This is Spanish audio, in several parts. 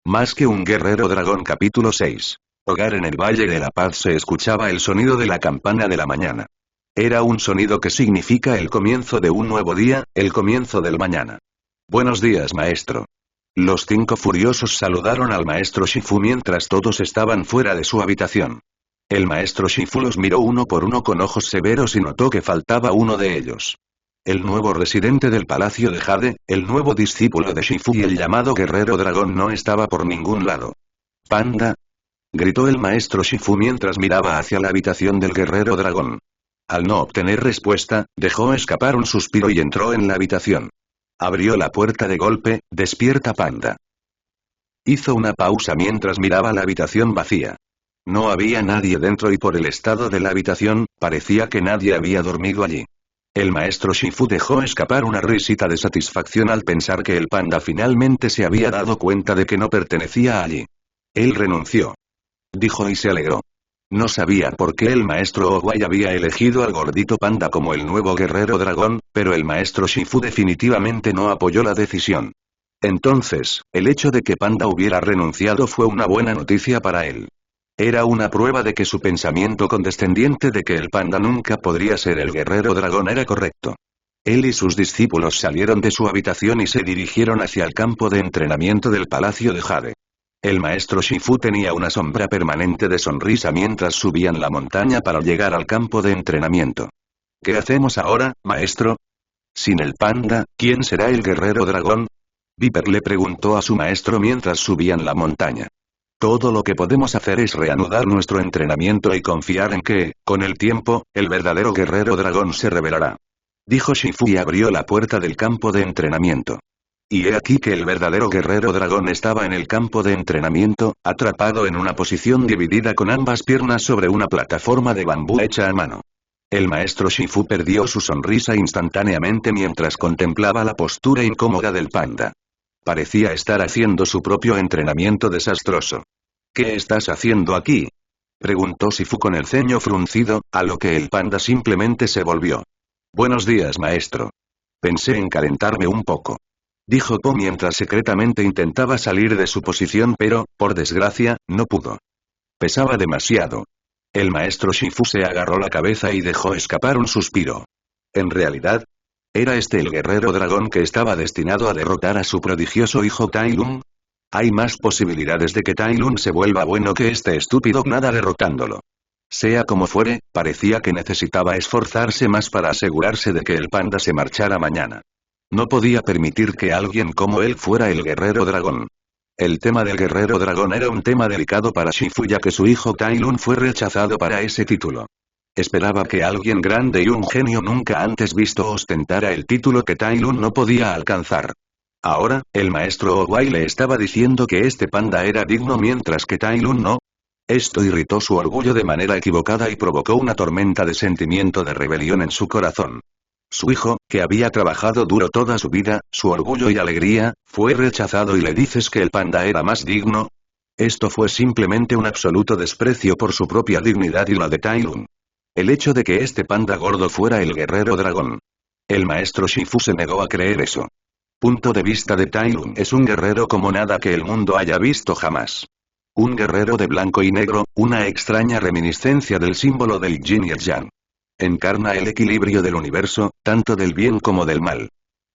Más que un guerrero dragón capítulo 6. Hogar en el Valle de la Paz se escuchaba el sonido de la campana de la mañana. Era un sonido que significa el comienzo de un nuevo día, el comienzo del mañana. Buenos días, maestro. Los 5 furiosos saludaron al maestro Shifu mientras todos estaban fuera de su habitación. El maestro Shifu los miró uno por uno con ojos severos y notó que faltaba uno de ellos. El nuevo residente del Palacio de Jade, el nuevo discípulo de Shifu y el llamado Guerrero Dragón no estaba por ningún lado. «¡Panda!», gritó el maestro Shifu mientras miraba hacia la habitación del Guerrero Dragón. Al no obtener respuesta, dejó escapar un suspiro y entró en la habitación. Abrió la puerta de golpe. «¡Despierta, Panda!». Hizo una pausa mientras miraba la habitación vacía. No había nadie dentro y por el estado de la habitación, parecía que nadie había dormido allí. El maestro Shifu dejó escapar una risita de satisfacción al pensar que el panda finalmente se había dado cuenta de que no pertenecía allí. Él renunció. Dijo y se alegró. No sabía por qué el maestro Owai había elegido al gordito panda como el nuevo guerrero dragón, pero el maestro Shifu definitivamente no apoyó la decisión. Entonces, el hecho de que Panda hubiera renunciado fue una buena noticia para él. Era una prueba de que su pensamiento condescendiente de que el panda nunca podría ser el guerrero dragón era correcto. Él y sus discípulos salieron de su habitación y se dirigieron hacia el campo de entrenamiento del Palacio de Jade. El maestro Shifu tenía una sombra permanente de sonrisa mientras subían la montaña para llegar al campo de entrenamiento. ¿Qué hacemos ahora, maestro? Sin el panda, ¿quién será el guerrero dragón? Viper le preguntó a su maestro mientras subían la montaña. Todo lo que podemos hacer es reanudar nuestro entrenamiento y confiar en que, con el tiempo, el verdadero guerrero dragón se revelará. Dijo Shifu y abrió la puerta del campo de entrenamiento. Y he aquí que el verdadero guerrero dragón estaba en el campo de entrenamiento, atrapado en una posición dividida con ambas piernas sobre una plataforma de bambú hecha a mano. El maestro Shifu perdió su sonrisa instantáneamente mientras contemplaba la postura incómoda del panda. Parecía estar haciendo su propio entrenamiento desastroso. ¿Qué estás haciendo aquí?, preguntó Shifu con el ceño fruncido, a lo que el panda simplemente se volvió. Buenos días, maestro. Pensé en calentarme un poco. Dijo Po mientras secretamente intentaba salir de su posición pero, por desgracia, no pudo. Pesaba demasiado. El maestro Shifu se agarró la cabeza y dejó escapar un suspiro. En realidad, ¿era este el guerrero dragón que estaba destinado a derrotar a su prodigioso hijo Tai Lung? Hay más posibilidades de que Tai Lung se vuelva bueno que este estúpido nada derrotándolo. Sea como fuere, parecía que necesitaba esforzarse más para asegurarse de que el panda se marchara mañana. No podía permitir que alguien como él fuera el guerrero dragón. El tema del guerrero dragón era un tema delicado para Shifu ya que su hijo Tai Lung fue rechazado para ese título. Esperaba que alguien grande y un genio nunca antes visto ostentara el título que Tai Lung no podía alcanzar. Ahora, el maestro Owai le estaba diciendo que este panda era digno mientras que Tai Lung no. Esto irritó su orgullo de manera equivocada y provocó una tormenta de sentimiento de rebelión en su corazón. Su hijo, que había trabajado duro toda su vida, su orgullo y alegría, fue rechazado y le dices que el panda era más digno. Esto fue simplemente un absoluto desprecio por su propia dignidad y la de Tai Lung. El hecho de que este panda gordo fuera el guerrero dragón. El maestro Shifu se negó a creer eso. Punto de vista de Tai Lung es un guerrero como nada que el mundo haya visto jamás. Un guerrero de blanco y negro, una extraña reminiscencia del símbolo del yin y el yang. Encarna el equilibrio del universo, tanto del bien como del mal.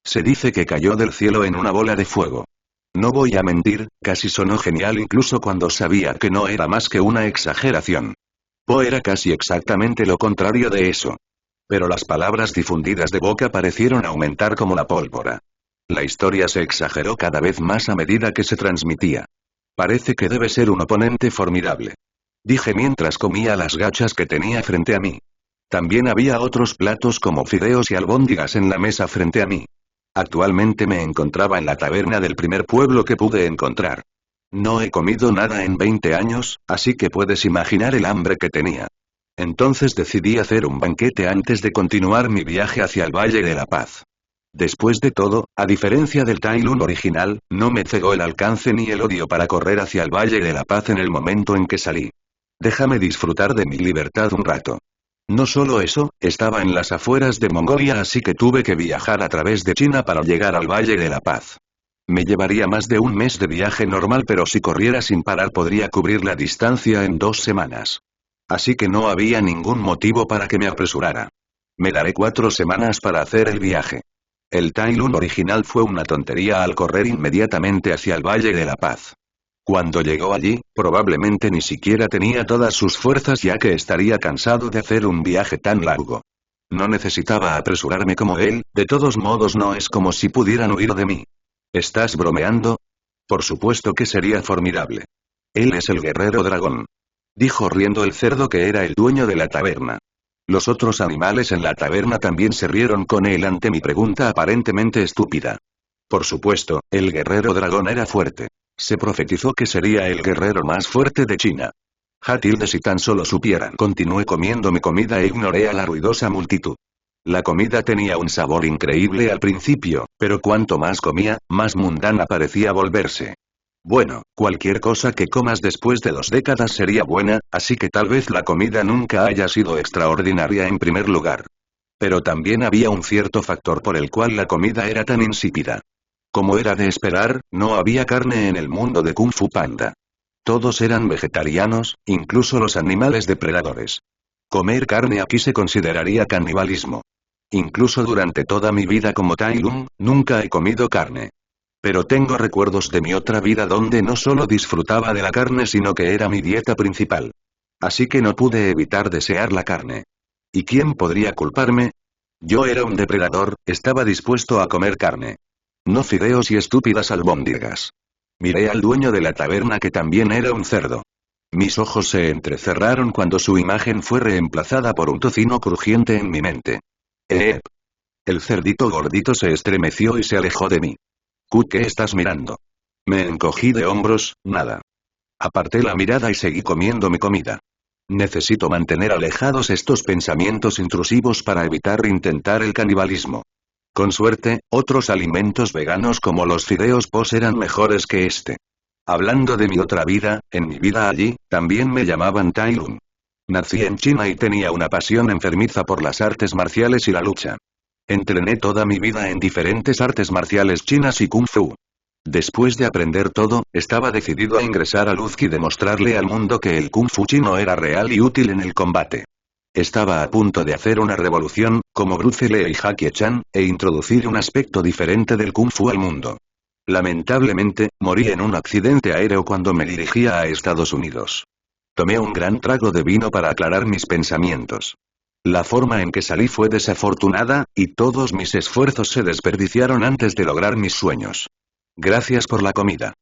Se dice que cayó del cielo en una bola de fuego. No voy a mentir, casi sonó genial incluso cuando sabía que no era más que una exageración. Po era casi exactamente lo contrario de eso. Pero las palabras difundidas de boca parecieron aumentar como la pólvora. La historia se exageró cada vez más a medida que se transmitía. Parece que debe ser un oponente formidable. Dije mientras comía las gachas que tenía frente a mí. También había otros platos como fideos y albóndigas en la mesa frente a mí. Actualmente me encontraba en la taberna del primer pueblo que pude encontrar. No he comido nada en 20 años, así que puedes imaginar el hambre que tenía. Entonces decidí hacer un banquete antes de continuar mi viaje hacia el Valle de la Paz. Después de todo, a diferencia del Tai Lung original, no me cegó el alcance ni el odio para correr hacia el Valle de la Paz en el momento en que salí. Déjame disfrutar de mi libertad un rato. No solo eso, estaba en las afueras de Mongolia así que tuve que viajar a través de China para llegar al Valle de la Paz. Me llevaría más de un mes de viaje normal, pero si corriera sin parar podría cubrir la distancia en 2 semanas. Así que no había ningún motivo para que me apresurara. Me daré 4 semanas para hacer el viaje. El Tai Lung original fue una tontería al correr inmediatamente hacia el Valle de la Paz. Cuando llegó allí, probablemente ni siquiera tenía todas sus fuerzas ya que estaría cansado de hacer un viaje tan largo. No necesitaba apresurarme como él, de todos modos no es como si pudieran huir de mí. ¿Estás bromeando? Por supuesto que sería formidable. Él es el guerrero dragón. Dijo riendo el cerdo que era el dueño de la taberna. Los otros animales en la taberna también se rieron con él ante mi pregunta aparentemente estúpida. Por supuesto, el guerrero dragón era fuerte. Se profetizó que sería el guerrero más fuerte de China. Hatilde, si tan solo supieran. Continué comiendo mi comida e ignoré a la ruidosa multitud. La comida tenía un sabor increíble al principio, pero cuanto más comía, más mundana parecía volverse. Bueno, cualquier cosa que comas después de 2 décadas sería buena, así que tal vez la comida nunca haya sido extraordinaria en primer lugar. Pero también había un cierto factor por el cual la comida era tan insípida. Como era de esperar, no había carne en el mundo de Kung Fu Panda. Todos eran vegetarianos, incluso los animales depredadores. Comer carne aquí se consideraría canibalismo. Incluso durante toda mi vida como Tai Lung, nunca he comido carne. Pero tengo recuerdos de mi otra vida donde no solo disfrutaba de la carne sino que era mi dieta principal. Así que no pude evitar desear la carne. ¿Y quién podría culparme? Yo era un depredador, estaba dispuesto a comer carne. No fideos y estúpidas albóndigas. Miré al dueño de la taberna que también era un cerdo. Mis ojos se entrecerraron cuando su imagen fue reemplazada por un tocino crujiente en mi mente. El cerdito gordito se estremeció y se alejó de mí. ¿Qué estás mirando? Me encogí de hombros, nada. Aparté la mirada y seguí comiendo mi comida. Necesito mantener alejados estos pensamientos intrusivos para evitar intentar el canibalismo. Con suerte, otros alimentos veganos como los fideos pos eran mejores que este. Hablando de mi otra vida, en mi vida allí, también me llamaban Tai Lung. Nací en China y tenía una pasión enfermiza por las artes marciales y la lucha. Entrené toda mi vida en diferentes artes marciales chinas y Kung Fu. Después de aprender todo, estaba decidido a ingresar a Luzki y demostrarle al mundo que el Kung Fu chino era real y útil en el combate. Estaba a punto de hacer una revolución, como Bruce Lee y Jackie Chan, e introducir un aspecto diferente del Kung Fu al mundo. Lamentablemente, morí en un accidente aéreo cuando me dirigía a Estados Unidos. Tomé un gran trago de vino para aclarar mis pensamientos. La forma en que salí fue desafortunada, y todos mis esfuerzos se desperdiciaron antes de lograr mis sueños. Gracias por la comida.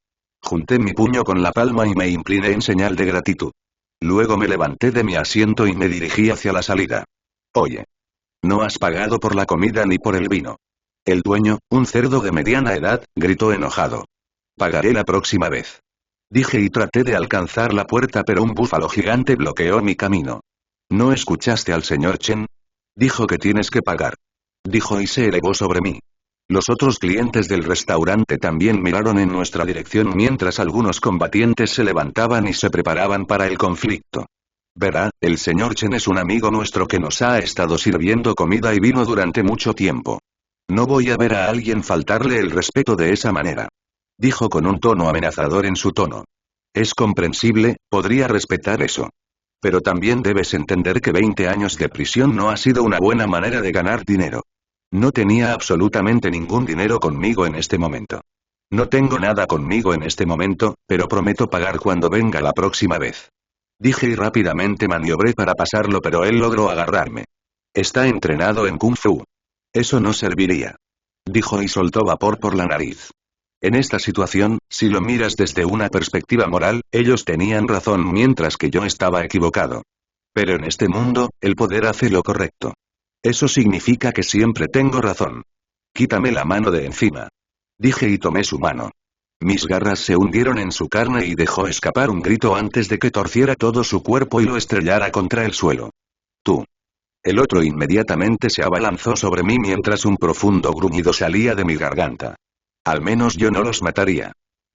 Junté mi puño con la palma y me incliné en señal de gratitud. Luego me levanté de mi asiento y me dirigí hacia la salida. Oye. No has pagado por la comida ni por el vino. El dueño, un cerdo de mediana edad, gritó enojado. Pagaré la próxima vez. Dije y traté de alcanzar la puerta pero un búfalo gigante bloqueó mi camino. ¿No escuchaste al señor Chen? Dijo que tienes que pagar. Dijo y se elevó sobre mí. Los otros clientes del restaurante también miraron en nuestra dirección mientras algunos combatientes se levantaban y se preparaban para el conflicto. Verá, el señor Chen es un amigo nuestro que nos ha estado sirviendo comida y vino durante mucho tiempo. No voy a ver a alguien faltarle el respeto de esa manera. Dijo con un tono amenazador en su tono. Es comprensible, podría respetar eso. Pero también debes entender que 20 años de prisión no ha sido una buena manera de ganar dinero. No tenía absolutamente ningún dinero conmigo en este momento. No tengo nada conmigo en este momento, pero prometo pagar cuando venga la próxima vez. Dije y rápidamente maniobré para pasarlo pero él logró agarrarme. Está entrenado en Kung Fu. Eso no serviría. Dijo y soltó vapor por la nariz. En esta situación, si lo miras desde una perspectiva moral, ellos tenían razón mientras que yo estaba equivocado. Pero en este mundo, el poder hace lo correcto. Eso significa que siempre tengo razón. Quítame la mano de encima. Dije y tomé su mano. Mis garras se hundieron en su carne y dejó escapar un grito antes de que torciera todo su cuerpo y lo estrellara contra el suelo. Tú. El otro inmediatamente se abalanzó sobre mí mientras un profundo gruñido salía de mi garganta. Al menos yo no los mataría.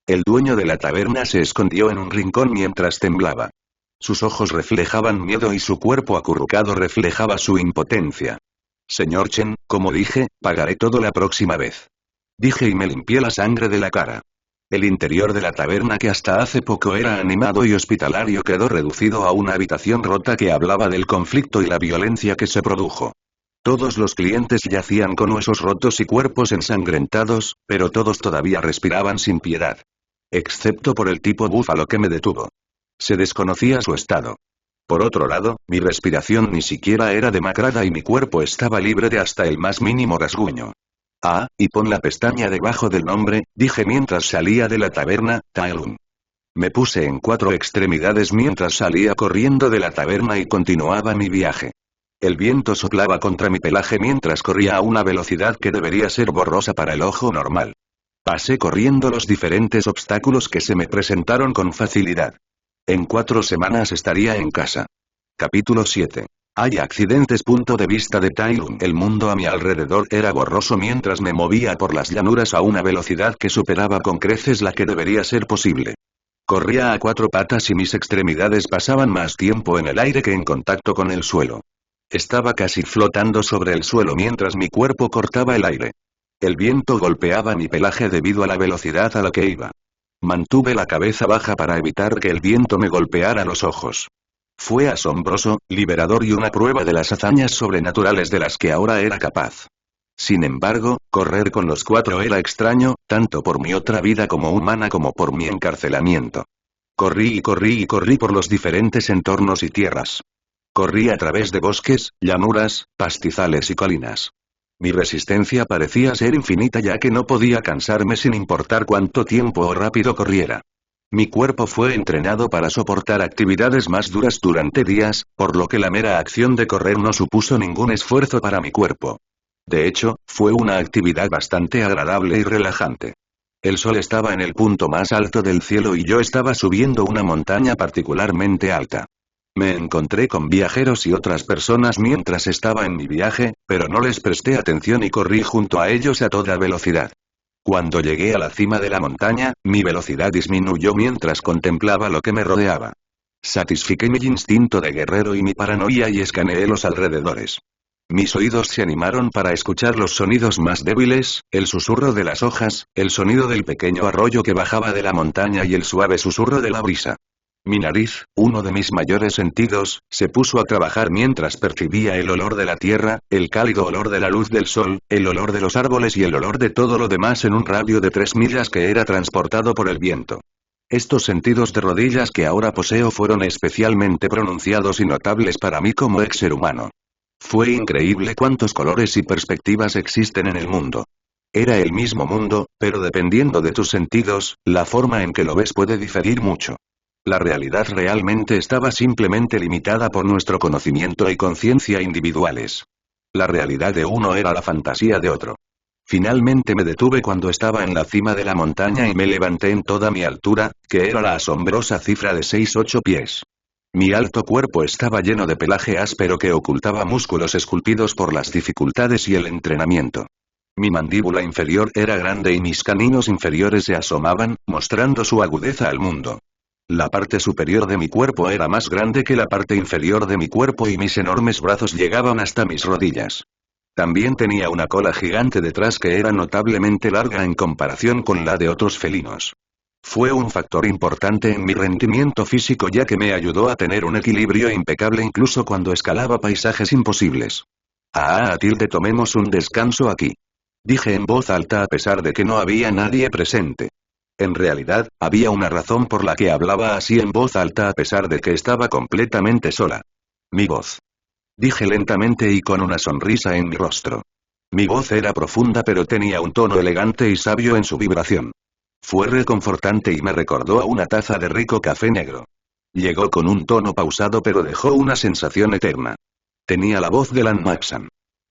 El dueño de la taberna se escondió en un rincón mientras temblaba. Sus ojos reflejaban miedo y su cuerpo acurrucado reflejaba su impotencia. Señor Chen, como dije, pagaré todo la próxima vez. Dije y me limpié la sangre de la cara. El interior de la taberna que hasta hace poco era animado y hospitalario quedó reducido a una habitación rota que hablaba del conflicto y la violencia que se produjo. Todos los clientes yacían con huesos rotos y cuerpos ensangrentados, pero todos todavía respiraban sin piedad. Excepto por el tipo búfalo que me detuvo. Se desconocía su estado. Por otro lado, mi respiración ni siquiera era demacrada y mi cuerpo estaba libre de hasta el más mínimo rasguño. Ah, y pon la pestaña debajo del nombre, dije mientras salía de la taberna, Taelun. Me puse en 4 extremidades mientras salía corriendo de la taberna y continuaba mi viaje. El viento soplaba contra mi pelaje mientras corría a una velocidad que debería ser borrosa para el ojo normal. Pasé corriendo los diferentes obstáculos que se me presentaron con facilidad. En 4 semanas estaría en casa. Capítulo 7. Hay accidentes. Punto de vista de Taelun. El mundo a mi alrededor era borroso mientras me movía por las llanuras a una velocidad que superaba con creces la que debería ser posible. Corría a 4 patas y mis extremidades pasaban más tiempo en el aire que en contacto con el suelo. Estaba casi flotando sobre el suelo mientras mi cuerpo cortaba el aire. El viento golpeaba mi pelaje debido a la velocidad a la que iba. Mantuve la cabeza baja para evitar que el viento me golpeara los ojos. Fue asombroso, liberador y una prueba de las hazañas sobrenaturales de las que ahora era capaz. Sin embargo, correr con los 4 era extraño, tanto por mi otra vida como humana como por mi encarcelamiento. Corrí y corrí y corrí por los diferentes entornos y tierras. Corrí a través de bosques, llanuras, pastizales y colinas. Mi resistencia parecía ser infinita ya que no podía cansarme sin importar cuánto tiempo o rápido corriera. Mi cuerpo fue entrenado para soportar actividades más duras durante días, por lo que la mera acción de correr no supuso ningún esfuerzo para mi cuerpo. De hecho, fue una actividad bastante agradable y relajante. El sol estaba en el punto más alto del cielo y yo estaba subiendo una montaña particularmente alta. Me encontré con viajeros y otras personas mientras estaba en mi viaje, pero no les presté atención y corrí junto a ellos a toda velocidad. Cuando llegué a la cima de la montaña, mi velocidad disminuyó mientras contemplaba lo que me rodeaba. Satisfiqué mi instinto de guerrero y mi paranoia y escaneé los alrededores. Mis oídos se animaron para escuchar los sonidos más débiles, el susurro de las hojas, el sonido del pequeño arroyo que bajaba de la montaña y el suave susurro de la brisa. Mi nariz, uno de mis mayores sentidos, se puso a trabajar mientras percibía el olor de la tierra, el cálido olor de la luz del sol, el olor de los árboles y el olor de todo lo demás en un radio de 3 millas que era transportado por el viento. Estos sentidos de rodillas que ahora poseo fueron especialmente pronunciados y notables para mí como ex ser humano. Fue increíble cuántos colores y perspectivas existen en el mundo. Era el mismo mundo, pero dependiendo de tus sentidos, la forma en que lo ves puede diferir mucho. La realidad realmente estaba simplemente limitada por nuestro conocimiento y conciencia individuales. La realidad de uno era la fantasía de otro. Finalmente me detuve cuando estaba en la cima de la montaña y me levanté en toda mi altura, que era la asombrosa cifra de 6-8 pies. Mi alto cuerpo estaba lleno de pelaje áspero que ocultaba músculos esculpidos por las dificultades y el entrenamiento. Mi mandíbula inferior era grande y mis caninos inferiores se asomaban, mostrando su agudeza al mundo. La parte superior de mi cuerpo era más grande que la parte inferior de mi cuerpo y mis enormes brazos llegaban hasta mis rodillas. También tenía una cola gigante detrás que era notablemente larga en comparación con la de otros felinos. Fue un factor importante en mi rendimiento físico ya que me ayudó a tener un equilibrio impecable incluso cuando escalaba paisajes imposibles. Tomemos un descanso aquí. Dije en voz alta a pesar de que no había nadie presente. En realidad, había una razón por la que hablaba así en voz alta a pesar de que estaba completamente sola. Mi voz. Dije lentamente y con una sonrisa en mi rostro. Mi voz era profunda pero tenía un tono elegante y sabio en su vibración. Fue reconfortante y me recordó a una taza de rico café negro. Llegó con un tono pausado pero dejó una sensación eterna. Tenía la voz de Lan Maxam.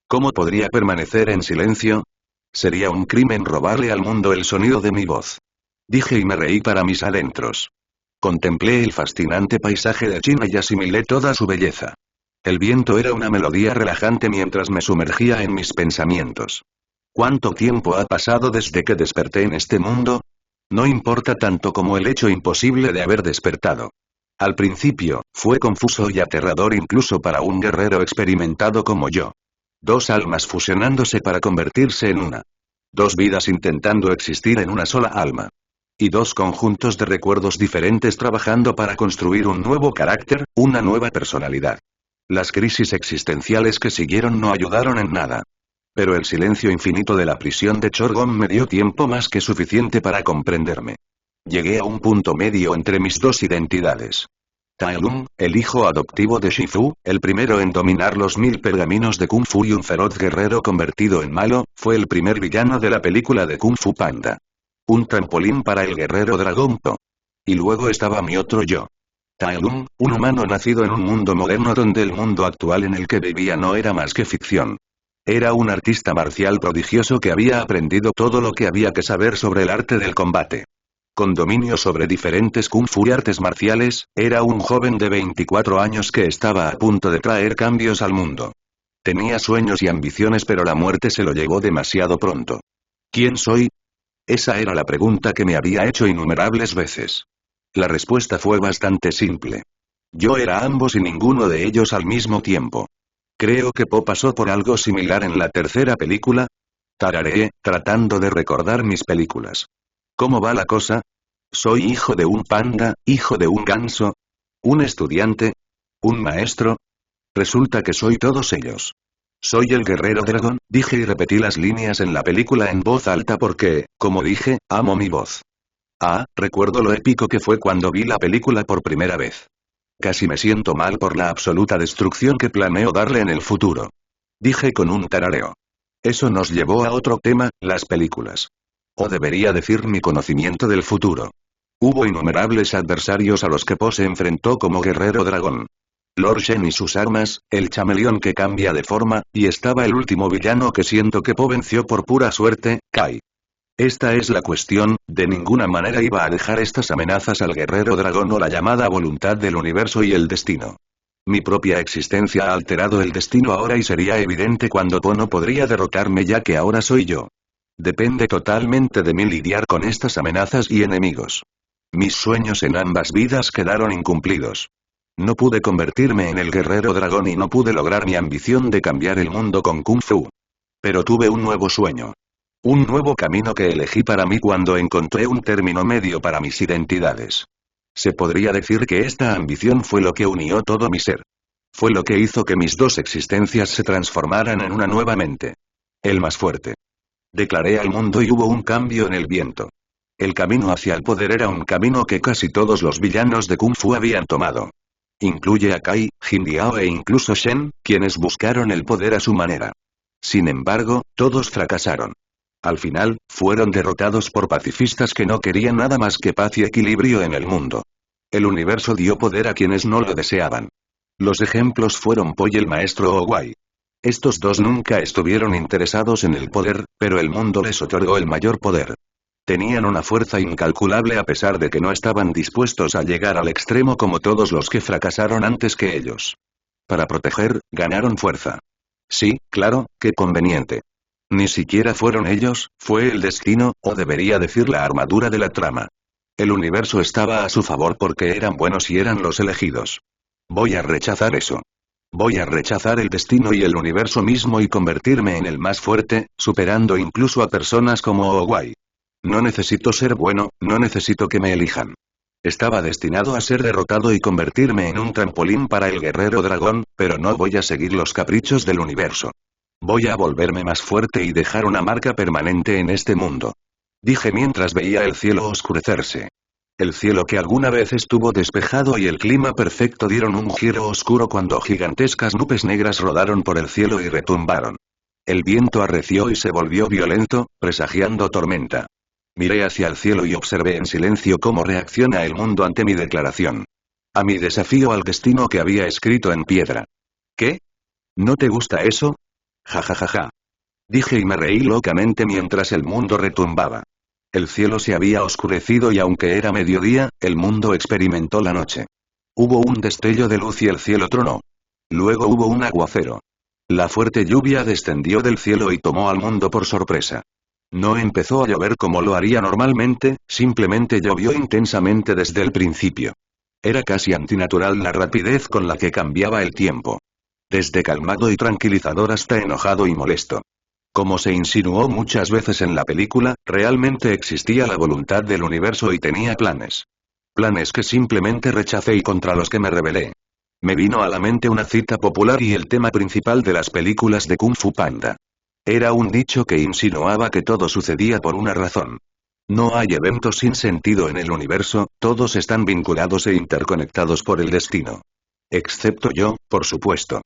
¿Cómo podría permanecer en silencio? Sería un crimen robarle al mundo el sonido de mi voz. Dije y me reí para mis adentros. Contemplé el fascinante paisaje de China y asimilé toda su belleza. El viento era una melodía relajante mientras me sumergía en mis pensamientos. ¿Cuánto tiempo ha pasado desde que desperté en este mundo? No importa tanto como el hecho imposible de haber despertado. Al principio, fue confuso y aterrador incluso para un guerrero experimentado como yo. 2 almas fusionándose para convertirse en una. 2 vidas intentando existir en una sola alma. Y 2 conjuntos de recuerdos diferentes trabajando para construir un nuevo carácter, una nueva personalidad. Las crisis existenciales que siguieron no ayudaron en nada. Pero el silencio infinito de la prisión de Chorgom me dio tiempo más que suficiente para comprenderme. Llegué a un punto medio entre mis 2 identidades. Tai Lung, el hijo adoptivo de Shifu, el primero en dominar los 1000 pergaminos de Kung Fu y un feroz guerrero convertido en malo, fue el primer villano de la película de Kung Fu Panda. Un trampolín para el guerrero Dragon Po. Y luego estaba mi otro yo. Tai Lung, un humano nacido en un mundo moderno donde el mundo actual en el que vivía no era más que ficción. Era un artista marcial prodigioso que había aprendido todo lo que había que saber sobre el arte del combate. Con dominio sobre diferentes kung fu y artes marciales, era un joven de 24 años que estaba a punto de traer cambios al mundo. Tenía sueños y ambiciones pero la muerte se lo llevó demasiado pronto. ¿Quién soy? Esa era la pregunta que me había hecho innumerables veces. La respuesta fue bastante simple. Yo era ambos y ninguno de ellos al mismo tiempo. Creo que Po pasó por algo similar en la tercera película. Tarareé, tratando de recordar mis películas. ¿Cómo va la cosa? ¿Soy hijo de un panda, hijo de un ganso? ¿Un estudiante? ¿Un maestro? Resulta que soy todos ellos. Soy el guerrero dragón, dije y repetí las líneas en la película en voz alta porque, como dije, amo mi voz. Recuerdo lo épico que fue cuando vi la película por primera vez. Casi me siento mal por la absoluta destrucción que planeo darle en el futuro. Dije con un tarareo. Eso nos llevó a otro tema, las películas. O debería decir mi conocimiento del futuro. Hubo innumerables adversarios a los que Po se enfrentó como guerrero dragón. Lord Shen y sus armas, el chameleón que cambia de forma, y estaba el último villano que siento que Po venció por pura suerte, Kai. Esta es la cuestión, de ninguna manera iba a dejar estas amenazas al guerrero dragón o la llamada voluntad del universo y el destino. Mi propia existencia ha alterado el destino ahora y sería evidente cuando Po no podría derrotarme ya que ahora soy yo. Depende totalmente de mí lidiar con estas amenazas y enemigos. Mis sueños en ambas vidas quedaron incumplidos. No pude convertirme en el guerrero dragón y no pude lograr mi ambición de cambiar el mundo con Kung Fu. Pero tuve un nuevo sueño. Un nuevo camino que elegí para mí cuando encontré un término medio para mis identidades. Se podría decir que esta ambición fue lo que unió todo mi ser. Fue lo que hizo que mis 2 existencias se transformaran en una nueva mente. El más fuerte. Declaré al mundo y hubo un cambio en el viento. El camino hacia el poder era un camino que casi todos los villanos de Kung Fu habían tomado. Incluye a Kai, Jin Biao e incluso Shen, quienes buscaron el poder a su manera. Sin embargo, todos fracasaron. Al final, fueron derrotados por pacifistas que no querían nada más que paz y equilibrio en el mundo. El universo dio poder a quienes no lo deseaban. Los ejemplos fueron Po y el maestro Owai. Estos 2 nunca estuvieron interesados en el poder, pero el mundo les otorgó el mayor poder. Tenían una fuerza incalculable a pesar de que no estaban dispuestos a llegar al extremo como todos los que fracasaron antes que ellos. Para proteger, ganaron fuerza. Sí, claro, qué conveniente. Ni siquiera fueron ellos, fue el destino, o debería decir la armadura de la trama. El universo estaba a su favor porque eran buenos y eran los elegidos. Voy a rechazar eso. Voy a rechazar el destino y el universo mismo y convertirme en el más fuerte, superando incluso a personas como Owai. No necesito ser bueno, no necesito que me elijan. Estaba destinado a ser derrotado y convertirme en un trampolín para el guerrero dragón, pero no voy a seguir los caprichos del universo. Voy a volverme más fuerte y dejar una marca permanente en este mundo. Dije mientras veía el cielo oscurecerse. El cielo que alguna vez estuvo despejado y el clima perfecto dieron un giro oscuro cuando gigantescas nubes negras rodaron por el cielo y retumbaron. El viento arreció y se volvió violento, presagiando tormenta. Miré hacia el cielo y observé en silencio cómo reacciona el mundo ante mi declaración. A mi desafío al destino que había escrito en piedra. ¿Qué? ¿No te gusta eso? Ja ja ja ja. Dije y me reí locamente mientras el mundo retumbaba. El cielo se había oscurecido y aunque era mediodía, el mundo experimentó la noche. Hubo un destello de luz y el cielo tronó. Luego hubo un aguacero. La fuerte lluvia descendió del cielo y tomó al mundo por sorpresa. No empezó a llover como lo haría normalmente, simplemente llovió intensamente desde el principio. Era casi antinatural la rapidez con la que cambiaba el tiempo. Desde calmado y tranquilizador hasta enojado y molesto. Como se insinuó muchas veces en la película, realmente existía la voluntad del universo y tenía planes. Planes que simplemente rechacé y contra los que me rebelé. Me vino a la mente una cita popular y el tema principal de las películas de Kung Fu Panda. Era un dicho que insinuaba que todo sucedía por una razón. No hay eventos sin sentido en el universo, todos están vinculados e interconectados por el destino. Excepto yo, por supuesto.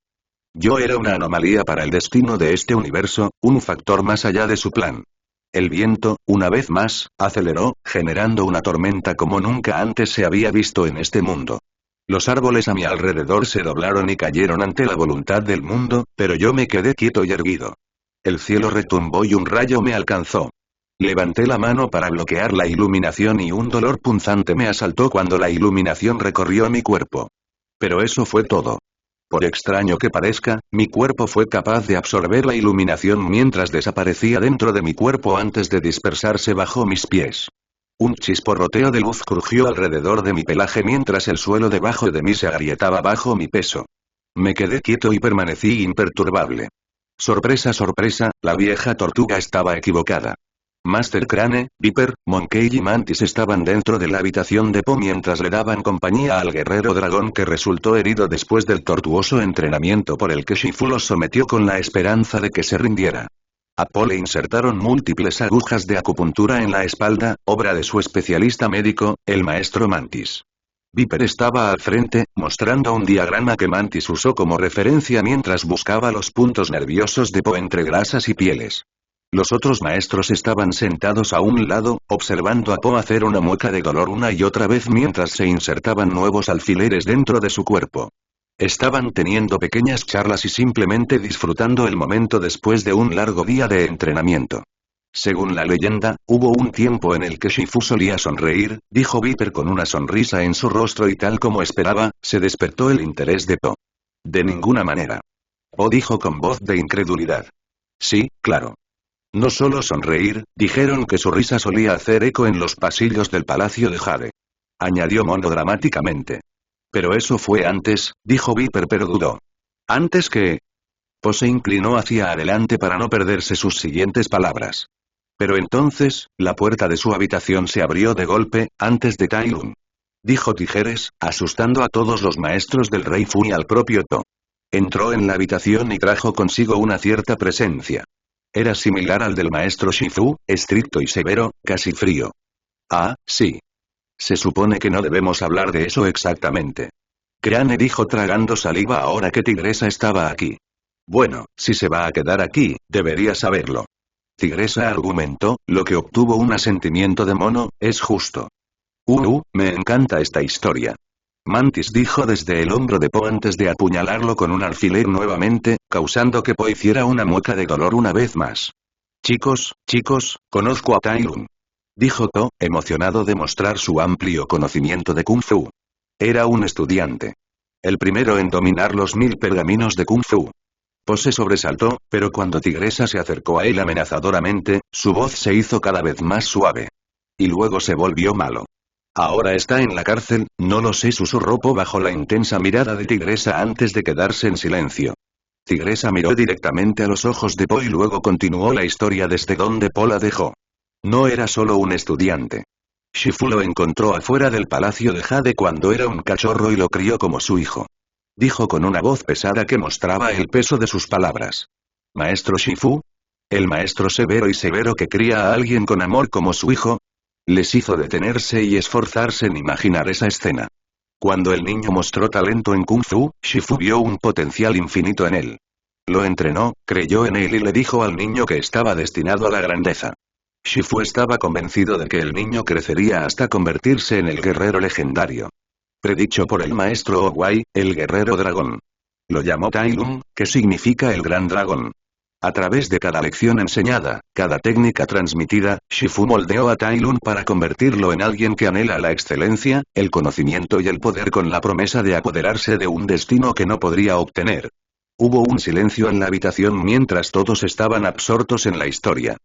Yo era una anomalía para el destino de este universo, un factor más allá de su plan. El viento, una vez más, aceleró, generando una tormenta como nunca antes se había visto en este mundo. Los árboles a mi alrededor se doblaron y cayeron ante la voluntad del mundo, pero yo me quedé quieto y erguido. El cielo retumbó y un rayo me alcanzó. Levanté la mano para bloquear la iluminación y un dolor punzante me asaltó cuando la iluminación recorrió mi cuerpo. Pero eso fue todo. Por extraño que parezca, mi cuerpo fue capaz de absorber la iluminación mientras desaparecía dentro de mi cuerpo antes de dispersarse bajo mis pies. Un chisporroteo de luz crujió alrededor de mi pelaje mientras el suelo debajo de mí se agrietaba bajo mi peso. Me quedé quieto y permanecí imperturbable. Sorpresa, sorpresa, la vieja tortuga estaba equivocada. Master Crane, Viper, Monkey y Mantis estaban dentro de la habitación de Po mientras le daban compañía al guerrero dragón que resultó herido después del tortuoso entrenamiento por el que Shifu los sometió con la esperanza de que se rindiera. A Po le insertaron múltiples agujas de acupuntura en la espalda, obra de su especialista médico, el maestro Mantis. Viper estaba al frente, mostrando un diagrama que Mantis usó como referencia mientras buscaba los puntos nerviosos de Po entre grasas y pieles. Los otros maestros estaban sentados a un lado, observando a Po hacer una mueca de dolor una y otra vez mientras se insertaban nuevos alfileres dentro de su cuerpo. Estaban teniendo pequeñas charlas y simplemente disfrutando el momento después de un largo día de entrenamiento. Según la leyenda, hubo un tiempo en el que Shifu solía sonreír, dijo Viper con una sonrisa en su rostro y tal como esperaba, se despertó el interés de Po. De ninguna manera. Po dijo con voz de incredulidad. Sí, claro. No solo sonreír, dijeron que su risa solía hacer eco en los pasillos del Palacio de Jade. Añadió Mono dramáticamente. Pero eso fue antes, dijo Viper pero dudó. ¿Antes qué? Po se inclinó hacia adelante para no perderse sus siguientes palabras. Pero entonces, la puerta de su habitación se abrió de golpe, antes de Tai Lung. Dijo Tijeres, asustando a todos los maestros del Rey Fu y al propio To. Entró en la habitación y trajo consigo una cierta presencia. Era similar al del maestro Shifu, estricto y severo, casi frío. Ah, sí. Se supone que no debemos hablar de eso exactamente. Crane dijo tragando saliva ahora que Tigresa estaba aquí. Bueno, si se va a quedar aquí, debería saberlo. Tigresa argumentó, lo que obtuvo un asentimiento de Mono, es justo. Me encanta esta historia. Mantis dijo desde el hombro de Po antes de apuñalarlo con un alfiler nuevamente, causando que Po hiciera una mueca de dolor una vez más. Chicos, conozco a Tai Lung. Dijo To, emocionado de mostrar su amplio conocimiento de Kung Fu. Era un estudiante. El primero en dominar los 1000 pergaminos de Kung Fu. Po se sobresaltó, pero cuando Tigresa se acercó a él amenazadoramente, su voz se hizo cada vez más suave. Y luego se volvió malo. Ahora está en la cárcel, no lo sé, susurró Po bajo la intensa mirada de Tigresa antes de quedarse en silencio. Tigresa miró directamente a los ojos de Po y luego continuó la historia desde donde Po la dejó. No era solo un estudiante. Shifu lo encontró afuera del palacio de Jade cuando era un cachorro y lo crió como su hijo. Dijo con una voz pesada que mostraba el peso de sus palabras. ¿Maestro Shifu? ¿El maestro severo y severo que cría a alguien con amor como su hijo? Les hizo detenerse y esforzarse en imaginar esa escena. Cuando el niño mostró talento en Kung Fu, Shifu vio un potencial infinito en él. Lo entrenó, creyó en él y le dijo al niño que estaba destinado a la grandeza. Shifu estaba convencido de que el niño crecería hasta convertirse en el guerrero legendario. Predicho por el maestro Owai, el guerrero dragón. Lo llamó Tai Lung, que significa el gran dragón. A través de cada lección enseñada, cada técnica transmitida, Shifu moldeó a Tai Lung para convertirlo en alguien que anhela la excelencia, el conocimiento y el poder con la promesa de apoderarse de un destino que no podría obtener. Hubo un silencio en la habitación mientras todos estaban absortos en la historia.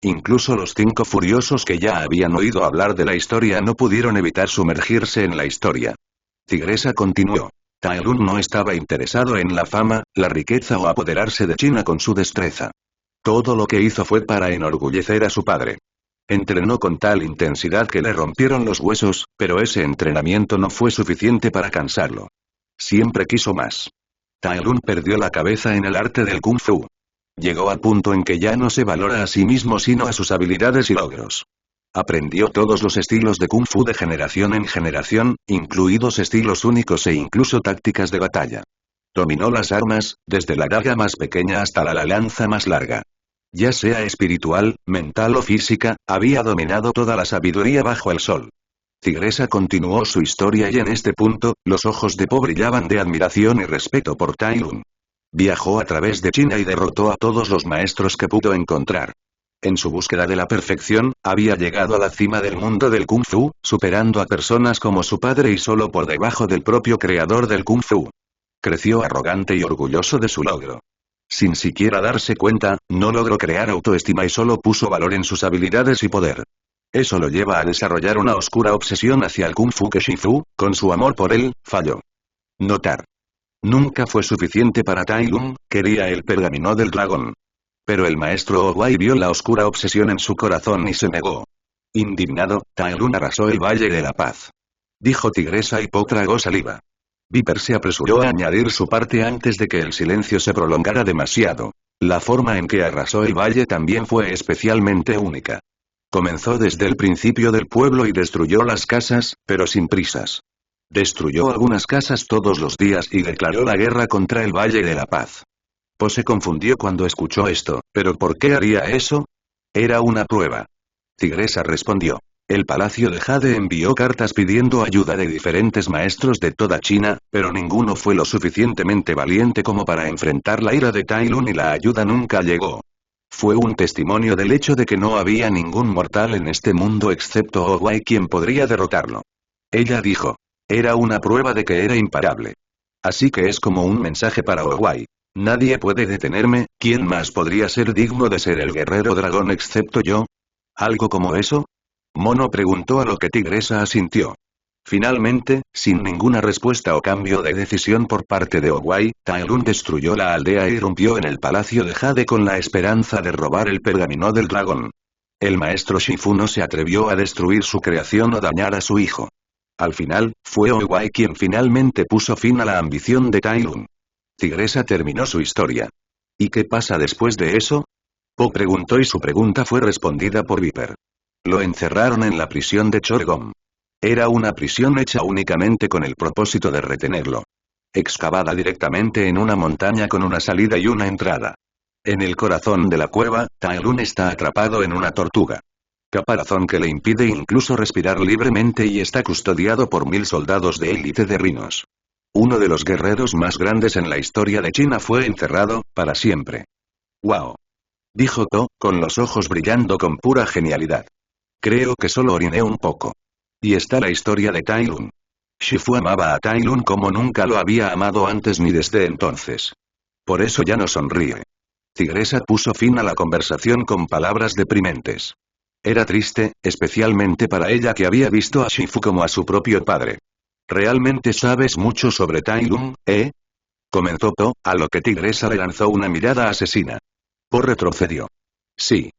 Incluso los 5 furiosos que ya habían oído hablar de la historia no pudieron evitar sumergirse en la historia. Tigresa continuó. Tai Lung no estaba interesado en la fama, la riqueza o apoderarse de China con su destreza. Todo lo que hizo fue para enorgullecer a su padre. Entrenó con tal intensidad que le rompieron los huesos, pero ese entrenamiento no fue suficiente para cansarlo. Siempre quiso más. Tai Lun perdió la cabeza en el arte del Kung Fu. Llegó al punto en que ya no se valora a sí mismo sino a sus habilidades y logros. Aprendió todos los estilos de Kung Fu de generación en generación, incluidos estilos únicos e incluso tácticas de batalla. Dominó las armas, desde la daga más pequeña hasta la lanza más larga. Ya sea espiritual, mental o física, había dominado toda la sabiduría bajo el sol. Tigresa continuó su historia y en este punto, los ojos de Po brillaban de admiración y respeto por Tai Lun. Viajó a través de China y derrotó a todos los maestros que pudo encontrar. En su búsqueda de la perfección, había llegado a la cima del mundo del Kung Fu, superando a personas como su padre y solo por debajo del propio creador del Kung Fu. Creció arrogante y orgulloso de su logro. Sin siquiera darse cuenta, no logró crear autoestima y solo puso valor en sus habilidades y poder. Eso lo lleva a desarrollar una oscura obsesión hacia el Kung Fu que Shifu, con su amor por él, falló. Notar. Nunca fue suficiente para Tai Lun, quería el pergamino del dragón. Pero el maestro Owai vio la oscura obsesión en su corazón y se negó. Indignado, Tai Lun arrasó el Valle de la Paz. Dijo Tigresa y Po tragó saliva. Viper se apresuró a añadir su parte antes de que el silencio se prolongara demasiado. La forma en que arrasó el valle también fue especialmente única. Comenzó desde el principio del pueblo y destruyó las casas, pero sin prisas. Destruyó algunas casas todos los días y declaró la guerra contra el Valle de la Paz. Po se confundió cuando escuchó esto, ¿pero por qué haría eso? Era una prueba. Tigresa respondió. El Palacio de Jade envió cartas pidiendo ayuda de diferentes maestros de toda China, pero ninguno fue lo suficientemente valiente como para enfrentar la ira de Tai Lun y la ayuda nunca llegó. Fue un testimonio del hecho de que no había ningún mortal en este mundo excepto Owai quien podría derrotarlo. Ella dijo. Era una prueba de que era imparable. Así que es como un mensaje para Owai. Nadie puede detenerme, ¿quién más podría ser digno de ser el guerrero dragón excepto yo? ¿Algo como eso? Mono preguntó a lo que Tigresa asintió. Finalmente, sin ninguna respuesta o cambio de decisión por parte de Owai, Tai Lun destruyó la aldea y irrumpió en el palacio de Jade con la esperanza de robar el pergamino del dragón. El maestro Shifu no se atrevió a destruir su creación o dañar a su hijo. Al final, fue Owai quien finalmente puso fin a la ambición de Tai Lun. Tigresa terminó su historia. ¿Y qué pasa después de eso? Po preguntó y su pregunta fue respondida por Viper. Lo encerraron en la prisión de Chorgom. Era una prisión hecha únicamente con el propósito de retenerlo. Excavada directamente en una montaña con una salida y una entrada. En el corazón de la cueva, Tai Lun está atrapado en una tortuga. Caparazón que le impide incluso respirar libremente y está custodiado por 1000 soldados de élite de Rhinos. Uno de los guerreros más grandes en la historia de China fue encerrado, para siempre. ¡Wow! Dijo To, con los ojos brillando con pura genialidad. Creo que solo oriné un poco. Y está la historia de Tai Lun. Shifu amaba a Tai Lun como nunca lo había amado antes ni desde entonces. Por eso ya no sonríe. Tigresa puso fin a la conversación con palabras deprimentes. Era triste, especialmente para ella que había visto a Shifu como a su propio padre. ¿Realmente sabes mucho sobre Tai Lun, eh? Comentó To, a lo que Tigresa le lanzó una mirada asesina. Po retrocedió. Sí.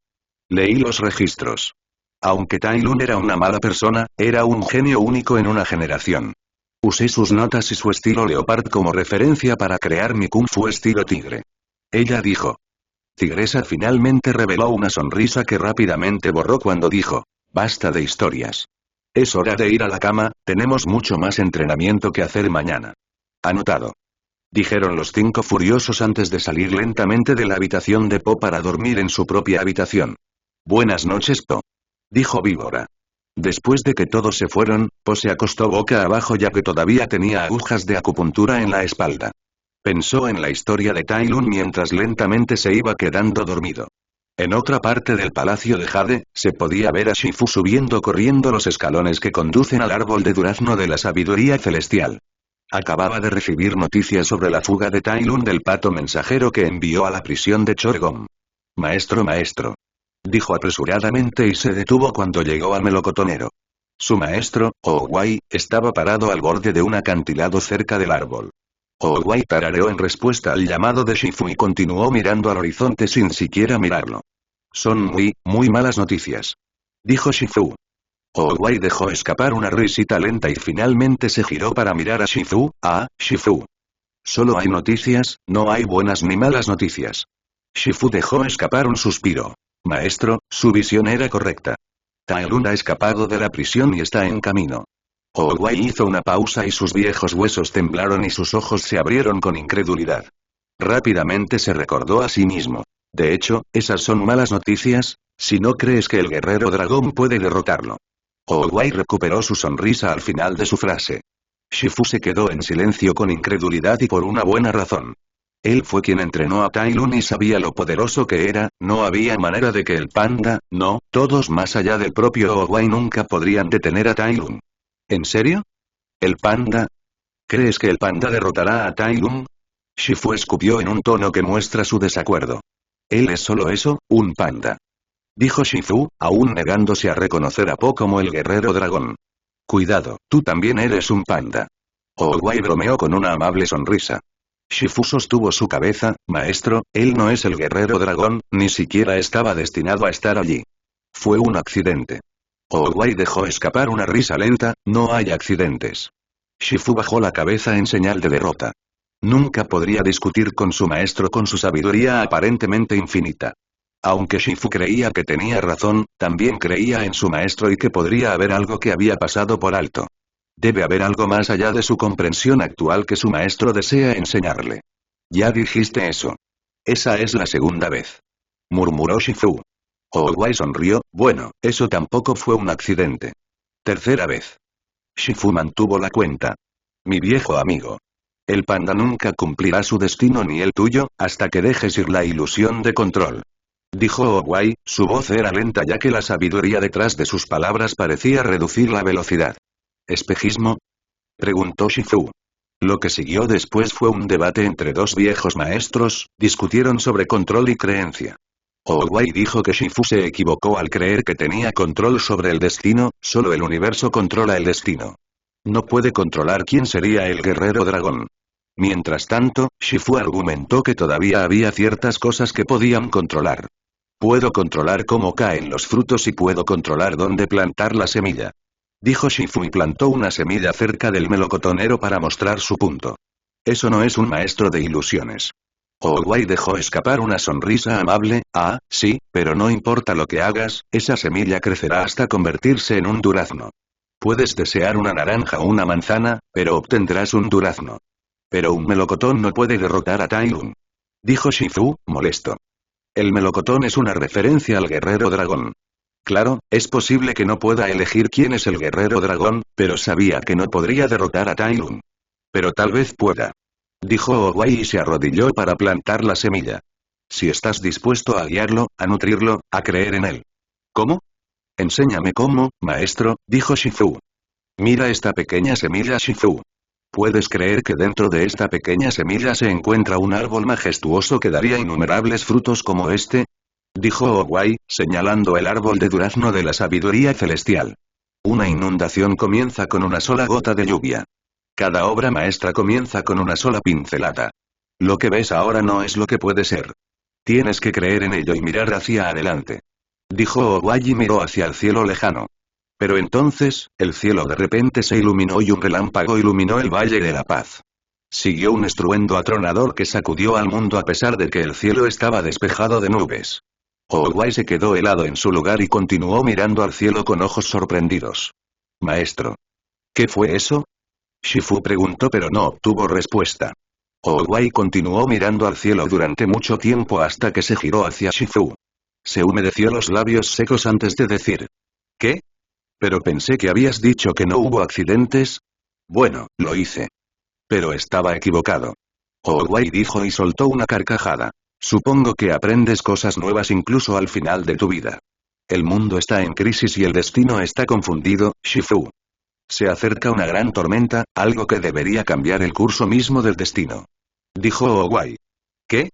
Leí los registros. Aunque Tai Lun era una mala persona, era un genio único en una generación. Usé sus notas y su estilo Leopard como referencia para crear mi Kung Fu estilo tigre. Ella dijo. Tigresa finalmente reveló una sonrisa que rápidamente borró cuando dijo, basta de historias. Es hora de ir a la cama, tenemos mucho más entrenamiento que hacer mañana. Anotado. Dijeron los 5 furiosos antes de salir lentamente de la habitación de Po para dormir en su propia habitación. Buenas noches, Po. Dijo Víbora. Después de que todos se fueron, Po se acostó boca abajo ya que todavía tenía agujas de acupuntura en la espalda. Pensó en la historia de Tai Lun mientras lentamente se iba quedando dormido. En otra parte del palacio de Jade, se podía ver a Shifu subiendo corriendo los escalones que conducen al árbol de durazno de la sabiduría celestial. Acababa de recibir noticias sobre la fuga de Tai Lun del pato mensajero que envió a la prisión de Chorgom. Maestro. Dijo apresuradamente y se detuvo cuando llegó al melocotonero. Su maestro, Owai, estaba parado al borde de un acantilado cerca del árbol. Owai tarareó en respuesta al llamado de Shifu y continuó mirando al horizonte sin siquiera mirarlo. Son muy malas noticias, dijo Shifu. Owai dejó escapar una risita lenta y finalmente se giró para mirar a Shifu. Ah, Shifu. Solo hay noticias, no hay buenas ni malas noticias. Shifu dejó escapar un suspiro. Maestro, su visión era correcta. Tai Lun ha escapado de la prisión y está en camino. Owai hizo una pausa y sus viejos huesos temblaron y sus ojos se abrieron con incredulidad. Rápidamente se recordó a sí mismo. De hecho, esas son malas noticias, si no crees que el guerrero dragón puede derrotarlo. Owai recuperó su sonrisa al final de su frase. Shifu se quedó en silencio con incredulidad y por una buena razón. Él fue quien entrenó a Tai Lun y sabía lo poderoso que era, no había manera de que el panda, no, todos más allá del propio Owai nunca podrían detener a Tai Lun. ¿En serio? ¿El panda? ¿Crees que el panda derrotará a Tai Lun? Shifu escupió en un tono que muestra su desacuerdo. Él es solo eso, un panda. Dijo Shifu, aún negándose a reconocer a Po como el guerrero dragón. Cuidado, tú también eres un panda. Owai bromeó con una amable sonrisa. Shifu sostuvo su cabeza, maestro, él no es el guerrero dragón, ni siquiera estaba destinado a estar allí. Fue un accidente. Owai dejó escapar una risa lenta, no hay accidentes. Shifu bajó la cabeza en señal de derrota. Nunca podría discutir con su maestro con su sabiduría aparentemente infinita. Aunque Shifu creía que tenía razón, también creía en su maestro y que podría haber algo que había pasado por alto. Debe haber algo más allá de su comprensión actual que su maestro desea enseñarle. Ya dijiste eso. Esa es la segunda vez. Murmuró Shifu. Owai sonrió, bueno, eso tampoco fue un accidente. Tercera vez. Shifu mantuvo la cuenta. Mi viejo amigo. El panda nunca cumplirá su destino ni el tuyo, hasta que dejes ir la ilusión de control. Dijo Owai, su voz era lenta ya que la sabiduría detrás de sus palabras parecía reducir la velocidad. ¿Espejismo? Preguntó Shifu. Lo que siguió después fue un debate entre dos viejos maestros, discutieron sobre control y creencia. Owai dijo que Shifu se equivocó al creer que tenía control sobre el destino, solo el universo controla el destino. No puede controlar quién sería el guerrero dragón. Mientras tanto, Shifu argumentó que todavía había ciertas cosas que podían controlar. Puedo controlar cómo caen los frutos y puedo controlar dónde plantar la semilla. Dijo Shifu y plantó una semilla cerca del melocotonero para mostrar su punto. Eso no es un maestro de ilusiones. Owai dejó escapar una sonrisa amable, ah, sí, pero no importa lo que hagas, esa semilla crecerá hasta convertirse en un durazno. Puedes desear una naranja o una manzana, pero obtendrás un durazno. Pero un melocotón no puede derrotar a Tai Lun. Dijo Shifu, molesto. El melocotón es una referencia al guerrero dragón. Claro, es posible que no pueda elegir quién es el guerrero dragón, pero sabía que no podría derrotar a Tai Lun. Pero tal vez pueda. Dijo Owai y se arrodilló para plantar la semilla. Si estás dispuesto a guiarlo, a nutrirlo, a creer en él. ¿Cómo? Enséñame cómo, maestro, dijo Shifu. Mira esta pequeña semilla Shifu. ¿Puedes creer que dentro de esta pequeña semilla se encuentra un árbol majestuoso que daría innumerables frutos como este? Dijo Owai, señalando el árbol de durazno de la sabiduría celestial. Una inundación comienza con una sola gota de lluvia. Cada obra maestra comienza con una sola pincelada. Lo que ves ahora no es lo que puede ser. Tienes que creer en ello y mirar hacia adelante. Dijo Owai y miró hacia el cielo lejano. Pero entonces, el cielo de repente se iluminó y un relámpago iluminó el Valle de la Paz. Siguió un estruendo atronador que sacudió al mundo a pesar de que el cielo estaba despejado de nubes. Owai se quedó helado en su lugar y continuó mirando al cielo con ojos sorprendidos. Maestro. ¿Qué fue eso? Shifu preguntó pero no obtuvo respuesta. Owai continuó mirando al cielo durante mucho tiempo hasta que se giró hacia Shifu. Se humedeció los labios secos antes de decir. ¿Qué? Pero pensé que habías dicho que no hubo accidentes. Bueno, lo hice. Pero estaba equivocado. Owai dijo y soltó una carcajada. Supongo que aprendes cosas nuevas incluso al final de tu vida. El mundo está en crisis y el destino está confundido, Shifu. Se acerca una gran tormenta, algo que debería cambiar el curso mismo del destino. Dijo Owai. ¿Qué?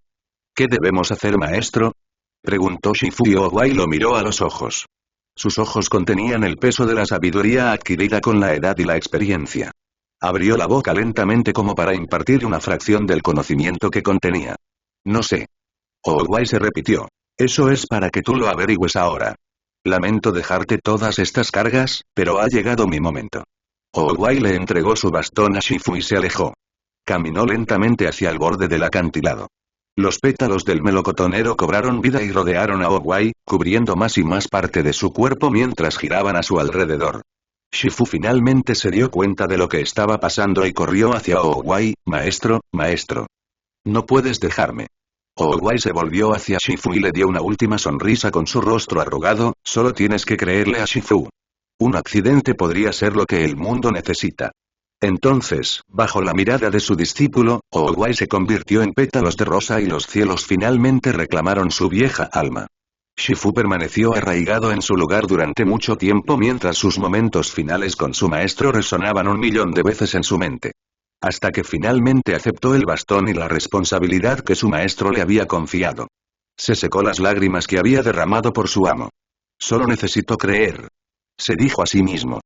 ¿Qué debemos hacer, maestro? Preguntó Shifu y Owai lo miró a los ojos. Sus ojos contenían el peso de la sabiduría adquirida con la edad y la experiencia. Abrió la boca lentamente como para impartir una fracción del conocimiento que contenía. No sé. Owai se repitió. Eso es para que tú lo averigües ahora. Lamento dejarte todas estas cargas, pero ha llegado mi momento. Owai le entregó su bastón a Shifu y se alejó. Caminó lentamente hacia el borde del acantilado. Los pétalos del melocotonero cobraron vida y rodearon a Owai, cubriendo más y más parte de su cuerpo mientras giraban a su alrededor. Shifu finalmente se dio cuenta de lo que estaba pasando y corrió hacia Owai. Maestro, maestro. No puedes dejarme. Owai se volvió hacia Shifu y le dio una última sonrisa con su rostro arrugado. Solo tienes que creerle a Shifu. Un accidente podría ser lo que el mundo necesita. Entonces, bajo la mirada de su discípulo, Owai se convirtió en pétalos de rosa y los cielos finalmente reclamaron su vieja alma. Shifu permaneció arraigado en su lugar durante mucho tiempo mientras sus momentos finales con su maestro resonaban 1.000.000 de veces en su mente. Hasta que finalmente aceptó el bastón y la responsabilidad que su maestro le había confiado. Se secó las lágrimas que había derramado por su amo. Solo necesito creer. Se dijo a sí mismo.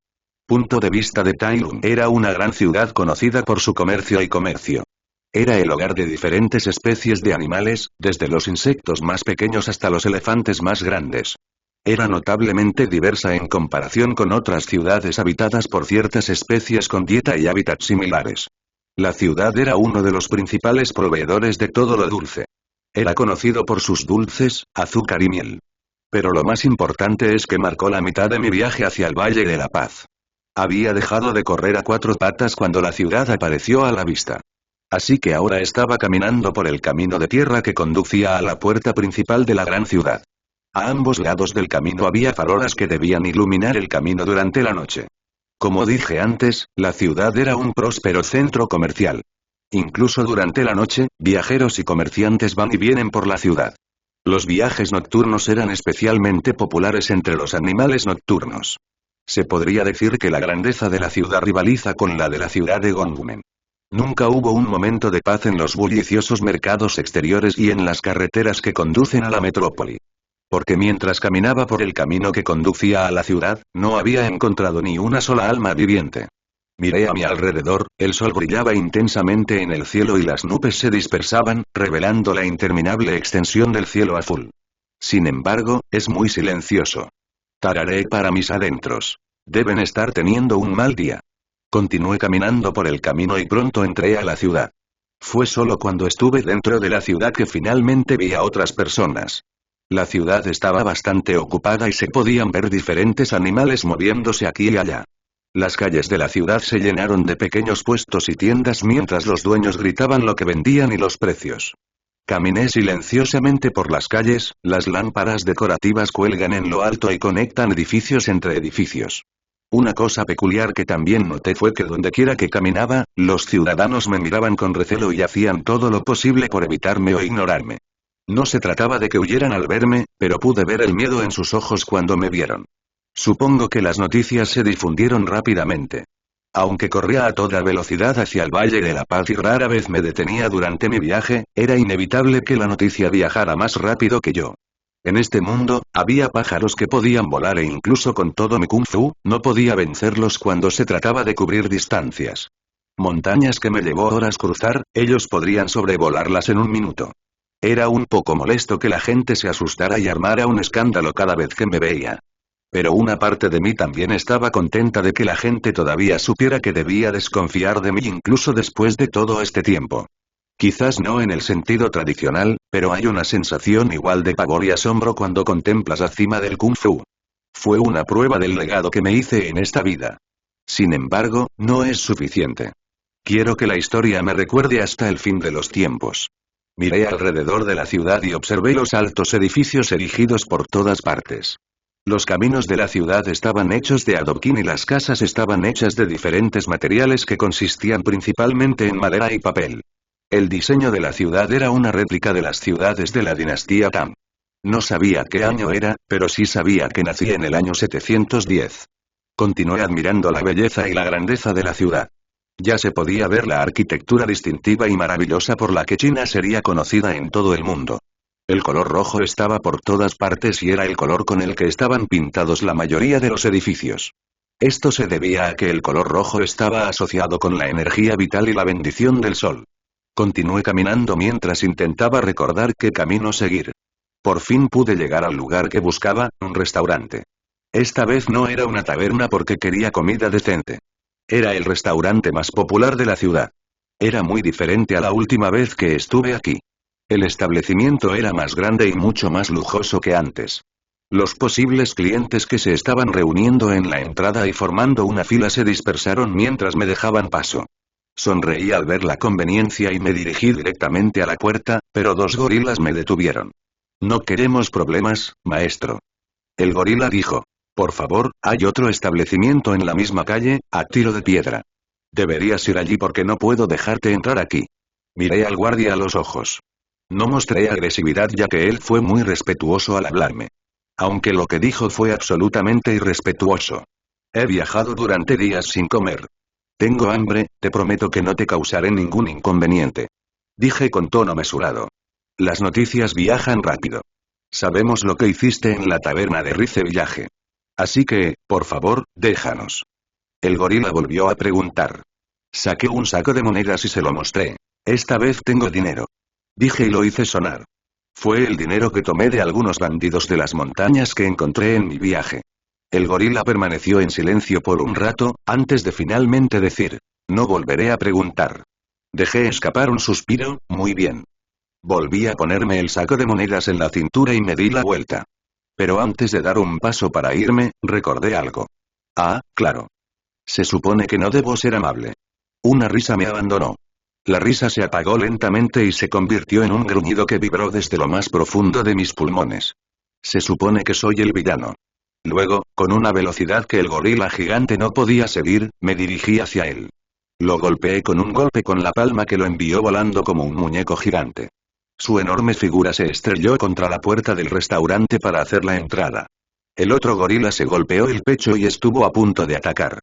Punto de vista de Tai Lung era una gran ciudad conocida por su comercio y comercio. Era el hogar de diferentes especies de animales, desde los insectos más pequeños hasta los elefantes más grandes. Era notablemente diversa en comparación con otras ciudades habitadas por ciertas especies con dieta y hábitats similares. La ciudad era uno de los principales proveedores de todo lo dulce. Era conocido por sus dulces, azúcar y miel. Pero lo más importante es que marcó la mitad de mi viaje hacia el Valle de la Paz. Había dejado de correr a 4 patas cuando la ciudad apareció a la vista. Así que ahora estaba caminando por el camino de tierra que conducía a la puerta principal de la gran ciudad. A ambos lados del camino había farolas que debían iluminar el camino durante la noche. Como dije antes, la ciudad era un próspero centro comercial. Incluso durante la noche, viajeros y comerciantes van y vienen por la ciudad. Los viajes nocturnos eran especialmente populares entre los animales nocturnos. Se podría decir que la grandeza de la ciudad rivaliza con la de la ciudad de Gongmen. Nunca hubo un momento de paz en los bulliciosos mercados exteriores y en las carreteras que conducen a la metrópoli. Porque mientras caminaba por el camino que conducía a la ciudad, no había encontrado ni una sola alma viviente. Miré a mi alrededor, el sol brillaba intensamente en el cielo y las nubes se dispersaban, revelando la interminable extensión del cielo azul. Sin embargo, es muy silencioso. Tararé para mis adentros. Deben estar teniendo un mal día. Continué caminando por el camino y pronto entré a la ciudad. Fue solo cuando estuve dentro de la ciudad que finalmente vi a otras personas. La ciudad estaba bastante ocupada y se podían ver diferentes animales moviéndose aquí y allá. Las calles de la ciudad se llenaron de pequeños puestos y tiendas mientras los dueños gritaban lo que vendían y los precios. Caminé silenciosamente por las calles, las lámparas decorativas cuelgan en lo alto y conectan edificios entre edificios. Una cosa peculiar que también noté fue que dondequiera que caminaba, los ciudadanos me miraban con recelo y hacían todo lo posible por evitarme o ignorarme. No se trataba de que huyeran al verme, pero pude ver el miedo en sus ojos cuando me vieron. Supongo que las noticias se difundieron rápidamente. Aunque corría a toda velocidad hacia el Valle de la Paz y rara vez me detenía durante mi viaje, era inevitable que la noticia viajara más rápido que yo. En este mundo, había pájaros que podían volar e incluso con todo mi kung fu, no podía vencerlos cuando se trataba de cubrir distancias. Montañas que me llevó horas cruzar, ellos podrían sobrevolarlas en un minuto. Era un poco molesto que la gente se asustara y armara un escándalo cada vez que me veía. Pero una parte de mí también estaba contenta de que la gente todavía supiera que debía desconfiar de mí incluso después de todo este tiempo. Quizás no en el sentido tradicional, pero hay una sensación igual de pavor y asombro cuando contemplas la cima del Kung Fu. Fue una prueba del legado que me hice en esta vida. Sin embargo, no es suficiente. Quiero que la historia me recuerde hasta el fin de los tiempos. Miré alrededor de la ciudad y observé los altos edificios erigidos por todas partes. Los caminos de la ciudad estaban hechos de adoquín y las casas estaban hechas de diferentes materiales que consistían principalmente en madera y papel. El diseño de la ciudad era una réplica de las ciudades de la dinastía Tang. No sabía qué año era, pero sí sabía que nací en el año 710. Continué admirando la belleza y la grandeza de la ciudad. Ya se podía ver la arquitectura distintiva y maravillosa por la que China sería conocida en todo el mundo. El color rojo estaba por todas partes y era el color con el que estaban pintados la mayoría de los edificios. Esto se debía a que el color rojo estaba asociado con la energía vital y la bendición del sol. Continué caminando mientras intentaba recordar qué camino seguir. Por fin pude llegar al lugar que buscaba, un restaurante. Esta vez no era una taberna porque quería comida decente. Era el restaurante más popular de la ciudad. Era muy diferente a la última vez que estuve aquí. El establecimiento era más grande y mucho más lujoso que antes. Los posibles clientes que se estaban reuniendo en la entrada y formando una fila se dispersaron mientras me dejaban paso. Sonreí al ver la conveniencia y me dirigí directamente a la puerta, pero dos gorilas me detuvieron. No queremos problemas, maestro. El gorila dijo. Por favor, hay otro establecimiento en la misma calle, a tiro de piedra. Deberías ir allí porque no puedo dejarte entrar aquí. Miré al guardia a los ojos. No mostré agresividad ya que él fue muy respetuoso al hablarme. Aunque lo que dijo fue absolutamente irrespetuoso. He viajado durante días sin comer. Tengo hambre, te prometo que no te causaré ningún inconveniente. Dije con tono mesurado. Las noticias viajan rápido. Sabemos lo que hiciste en la taberna de Rice Village. Así que, por favor, déjanos. El gorila volvió a preguntar. Saqué un saco de monedas y se lo mostré. Esta vez tengo dinero. Dije y lo hice sonar. Fue el dinero que tomé de algunos bandidos de las montañas que encontré en mi viaje. El gorila permaneció en silencio por un rato, antes de finalmente decir. No volveré a preguntar. Dejé escapar un suspiro, muy bien. Volví a ponerme el saco de monedas en la cintura y me di la vuelta. Pero antes de dar un paso para irme, recordé algo. Ah, claro. Se supone que no debo ser amable. Una risa me abandonó. La risa se apagó lentamente y se convirtió en un gruñido que vibró desde lo más profundo de mis pulmones. Se supone que soy el villano. Luego, con una velocidad que el gorila gigante no podía seguir, me dirigí hacia él. Lo golpeé con un golpe con la palma que lo envió volando como un muñeco gigante. Su enorme figura se estrelló contra la puerta del restaurante para hacer la entrada. El otro gorila se golpeó el pecho y estuvo a punto de atacar.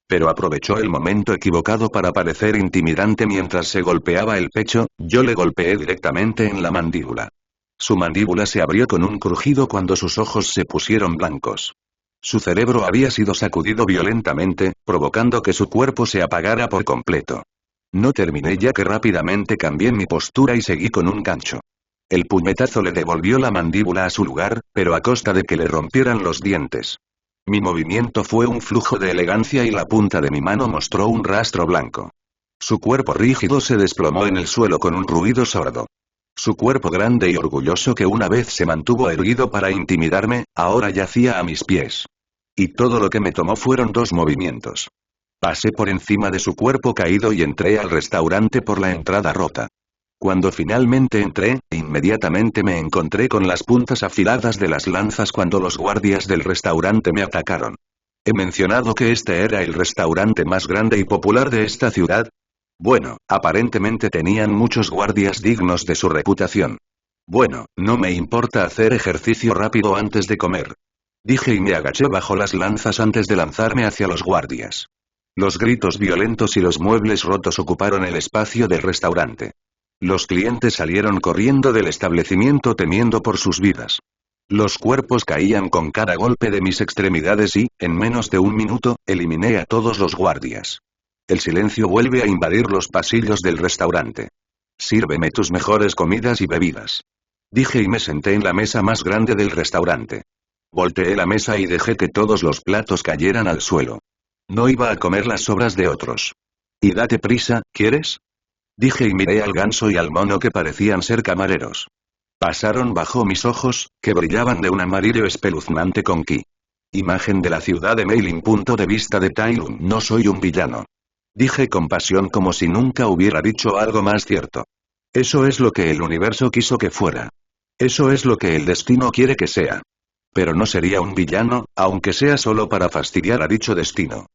Pero aprovechó el momento equivocado para parecer intimidante mientras se golpeaba el pecho, yo le golpeé directamente en la mandíbula. Su mandíbula se abrió con un crujido cuando sus ojos se pusieron blancos. Su cerebro había sido sacudido violentamente, provocando que su cuerpo se apagara por completo. No terminé ya que rápidamente cambié mi postura y seguí con un gancho. El puñetazo le devolvió la mandíbula a su lugar, pero a costa de que le rompieran los dientes. Mi movimiento fue un flujo de elegancia y la punta de mi mano mostró un rastro blanco. Su cuerpo rígido se desplomó en el suelo con un ruido sordo. Su cuerpo grande y orgulloso que una vez se mantuvo erguido para intimidarme, ahora yacía a mis pies. Y todo lo que me tomó fueron 2 movimientos. Pasé por encima de su cuerpo caído y entré al restaurante por la entrada rota. Cuando finalmente entré, inmediatamente me encontré con las puntas afiladas de las lanzas cuando los guardias del restaurante me atacaron. ¿He mencionado que este era el restaurante más grande y popular de esta ciudad? Bueno, aparentemente tenían muchos guardias dignos de su reputación. Bueno, no me importa hacer ejercicio rápido antes de comer. Dije y me agaché bajo las lanzas antes de lanzarme hacia los guardias. Los gritos violentos y los muebles rotos ocuparon el espacio del restaurante. Los clientes salieron corriendo del establecimiento temiendo por sus vidas. Los cuerpos caían con cada golpe de mis extremidades y, en menos de un minuto, eliminé a todos los guardias. El silencio vuelve a invadir los pasillos del restaurante. Sírveme tus mejores comidas y bebidas. Dije y me senté en la mesa más grande del restaurante. Volteé la mesa y dejé que todos los platos cayeran al suelo. No iba a comer las sobras de otros. Y date prisa, ¿quieres? Dije y miré al ganso y al mono que parecían ser camareros. Pasaron bajo mis ojos, que brillaban de un amarillo espeluznante con ki. Imagen de la ciudad de Meiling. Punto de vista de Tai Lung. No soy un villano. Dije con pasión como si nunca hubiera dicho algo más cierto. Eso es lo que el universo quiso que fuera. Eso es lo que el destino quiere que sea. Pero no sería un villano, aunque sea solo para fastidiar a dicho destino.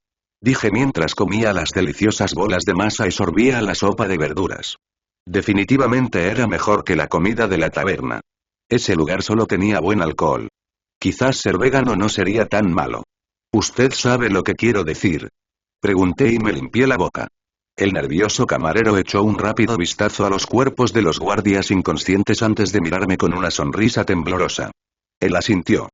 Dije mientras comía las deliciosas bolas de masa y sorbía la sopa de verduras. Definitivamente era mejor que la comida de la taberna. Ese lugar solo tenía buen alcohol. Quizás ser vegano no sería tan malo. ¿Usted sabe lo que quiero decir? Pregunté y me limpié la boca. El nervioso camarero echó un rápido vistazo a los cuerpos de los guardias inconscientes antes de mirarme con una sonrisa temblorosa. Él asintió.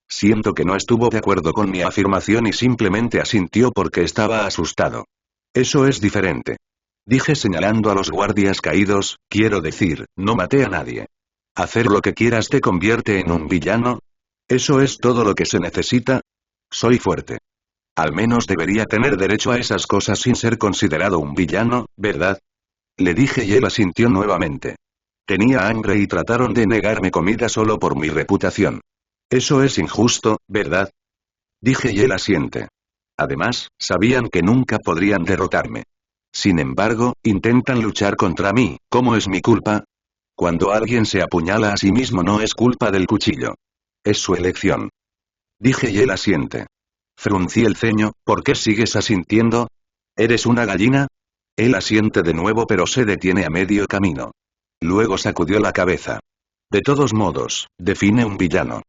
Siento que no estuvo de acuerdo con mi afirmación y simplemente asintió porque estaba asustado. Eso es diferente. Dije señalando a los guardias caídos, quiero decir, no maté a nadie. ¿Hacer lo que quieras te convierte en un villano? ¿Eso es todo lo que se necesita? Soy fuerte. Al menos debería tener derecho a esas cosas sin ser considerado un villano, ¿verdad? Le dije y él asintió nuevamente. Tenía hambre y trataron de negarme comida solo por mi reputación. Eso es injusto, ¿verdad? Dije y él asiente. Además, sabían que nunca podrían derrotarme. Sin embargo, intentan luchar contra mí, ¿cómo es mi culpa? Cuando alguien se apuñala a sí mismo no es culpa del cuchillo. Es su elección. Dije y él asiente. Fruncí el ceño, ¿por qué sigues asintiendo? ¿Eres una gallina? Él asiente de nuevo pero se detiene a medio camino. Luego sacudió la cabeza. De todos modos, define un villano.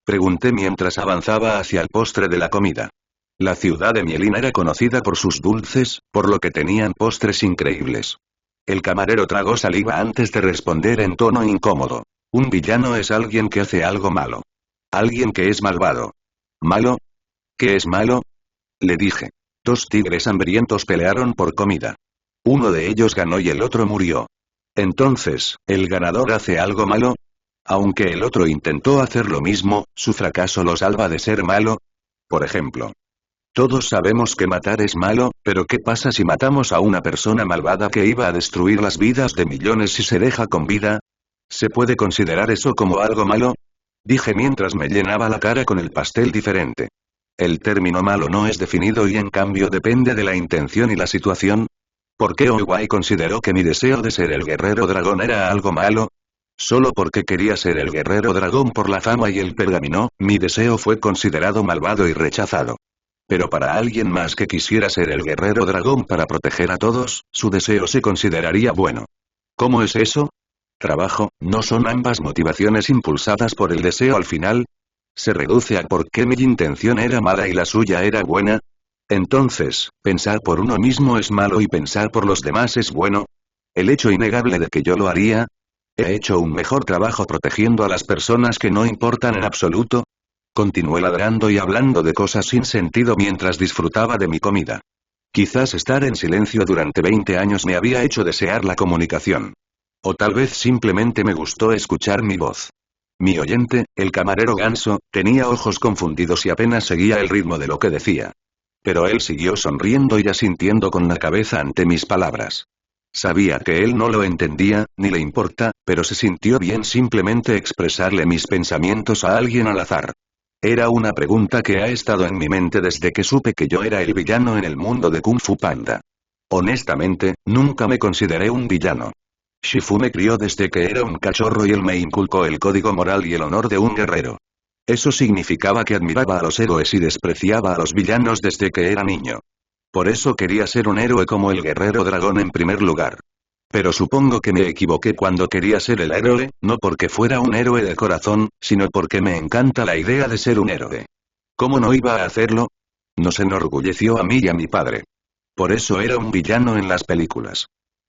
Pregunté mientras avanzaba hacia el postre de la comida. La ciudad de Mielin era conocida por sus dulces, por lo que tenían postres increíbles. El camarero tragó saliva antes de responder en tono incómodo. Un villano es alguien que hace algo malo. Alguien que es malvado. ¿Malo? ¿Qué es malo? Le dije. Dos tigres hambrientos pelearon por comida. Uno de ellos ganó y el otro murió. Entonces, ¿el ganador hace algo malo? Aunque el otro intentó hacer lo mismo, ¿su fracaso lo salva de ser malo? Por ejemplo. Todos sabemos que matar es malo, pero ¿qué pasa si matamos a una persona malvada que iba a destruir las vidas de millones y se deja con vida? ¿Se puede considerar eso como algo malo? Dije mientras me llenaba la cara con el pastel diferente. El término malo no es definido y en cambio depende de la intención y la situación. ¿Por qué Owai consideró que mi deseo de ser el guerrero dragón era algo malo? Solo porque quería ser el guerrero dragón por la fama y el pergamino, mi deseo fue considerado malvado y rechazado. Pero para alguien más que quisiera ser el guerrero dragón para proteger a todos, su deseo se consideraría bueno. ¿Cómo es eso? Trabajo, ¿no son ambas motivaciones impulsadas por el deseo al final? ¿Se reduce a por qué mi intención era mala y la suya era buena? Entonces, ¿pensar por uno mismo es malo y pensar por los demás es bueno? ¿El hecho innegable de que yo lo haría? ¿He hecho un mejor trabajo protegiendo a las personas que no importan en absoluto? Continué ladrando y hablando de cosas sin sentido mientras disfrutaba de mi comida. Quizás estar en silencio durante 20 años me había hecho desear la comunicación. O tal vez simplemente me gustó escuchar mi voz. Mi oyente, el camarero ganso, tenía ojos confundidos y apenas seguía el ritmo de lo que decía. Pero él siguió sonriendo y asintiendo con la cabeza ante mis palabras. Sabía que él no lo entendía, ni le importa, pero se sintió bien simplemente expresarle mis pensamientos a alguien al azar. Era una pregunta que ha estado en mi mente desde que supe que yo era el villano en el mundo de Kung Fu Panda. Honestamente, nunca me consideré un villano. Shifu me crió desde que era un cachorro y él me inculcó el código moral y el honor de un guerrero. Eso significaba que admiraba a los héroes y despreciaba a los villanos desde que era niño. Por eso quería ser un héroe como el guerrero dragón en primer lugar. Pero supongo que me equivoqué cuando quería ser el héroe, no porque fuera un héroe de corazón, sino porque me encanta la idea de ser un héroe. ¿Cómo no iba a hacerlo? Nos enorgulleció a mí y a mi padre. Por eso era un villano en las películas.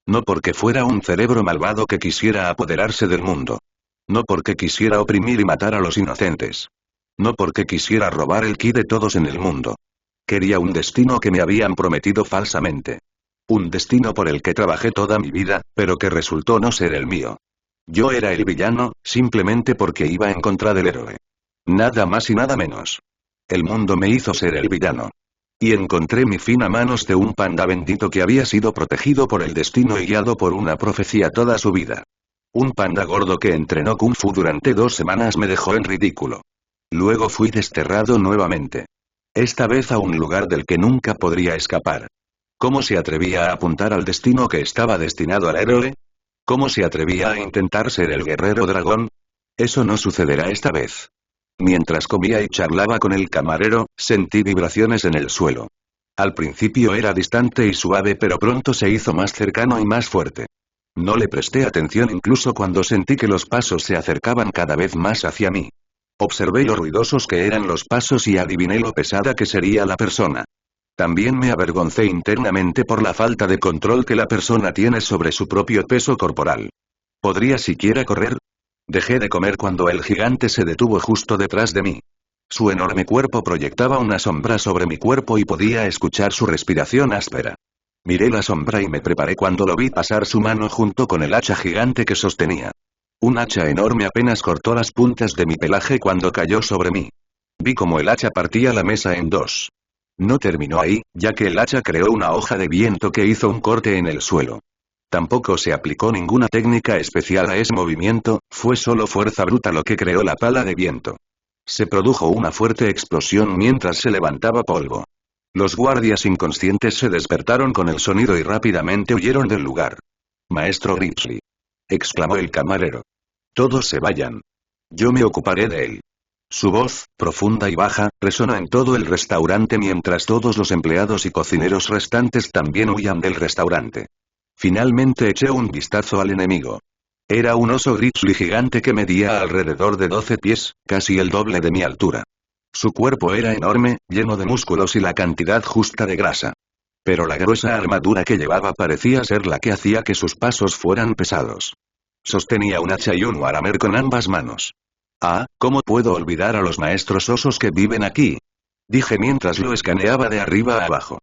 No porque fuera un cerebro malvado que quisiera apoderarse del mundo. No porque quisiera oprimir y matar a los inocentes. No porque quisiera robar el ki de todos en el mundo. Quería un destino que me habían prometido falsamente. Un destino por el que trabajé toda mi vida, pero que resultó no ser el mío. Yo era el villano, simplemente porque iba en contra del héroe. Nada más y nada menos. El mundo me hizo ser el villano. Y encontré mi fin a manos de un panda bendito que había sido protegido por el destino y guiado por una profecía toda su vida. Un panda gordo que entrenó Kung Fu durante 2 semanas me dejó en ridículo. Luego fui desterrado nuevamente. Esta vez a un lugar del que nunca podría escapar. ¿Cómo se atrevía a apuntar al destino que estaba destinado al héroe? ¿Cómo se atrevía a intentar ser el guerrero dragón? Eso no sucederá esta vez. Mientras comía y charlaba con el camarero, sentí vibraciones en el suelo. Al principio era distante y suave pero pronto se hizo más cercano y más fuerte. No le presté atención incluso cuando sentí que los pasos se acercaban cada vez más hacia mí. Observé lo ruidosos que eran los pasos y adiviné lo pesada que sería la persona. También me avergoncé internamente por la falta de control que la persona tiene sobre su propio peso corporal. ¿Podría siquiera correr? Dejé de comer cuando el gigante se detuvo justo detrás de mí. Su enorme cuerpo proyectaba una sombra sobre mi cuerpo y podía escuchar su respiración áspera. Miré la sombra y me preparé cuando lo vi pasar su mano junto con el hacha gigante que sostenía. Un hacha enorme apenas cortó las puntas de mi pelaje cuando cayó sobre mí. Vi como el hacha partía la mesa en dos. No terminó ahí, ya que el hacha creó una hoja de viento que hizo un corte en el suelo. Tampoco se aplicó ninguna técnica especial a ese movimiento, fue solo fuerza bruta lo que creó la pala de viento. Se produjo una fuerte explosión mientras se levantaba polvo. Los guardias inconscientes se despertaron con el sonido y rápidamente huyeron del lugar. Maestro Grimsley, exclamó el camarero. Todos se vayan. Yo me ocuparé de él. Su voz, profunda y baja, resonó en todo el restaurante mientras todos los empleados y cocineros restantes también huían del restaurante. Finalmente eché un vistazo al enemigo. Era un oso grizzly gigante que medía alrededor de 12 pies, casi el doble de mi altura. Su cuerpo era enorme, lleno de músculos y la cantidad justa de grasa. Pero la gruesa armadura que llevaba parecía ser la que hacía que sus pasos fueran pesados. Sostenía un hacha y un warhammer con ambas manos. Ah, ¿cómo puedo olvidar a los maestros osos que viven aquí? Dije mientras lo escaneaba de arriba a abajo.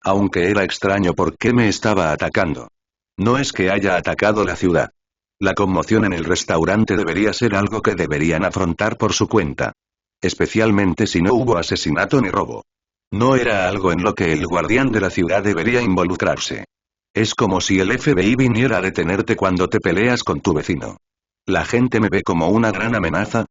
Aunque era extraño por qué me estaba atacando. No es que haya atacado la ciudad. La conmoción en el restaurante debería ser algo que deberían afrontar por su cuenta. Especialmente si no hubo asesinato ni robo. No era algo en lo que el guardián de la ciudad debería involucrarse. Es como si el FBI viniera a detenerte cuando te peleas con tu vecino. La gente me ve como una gran amenaza,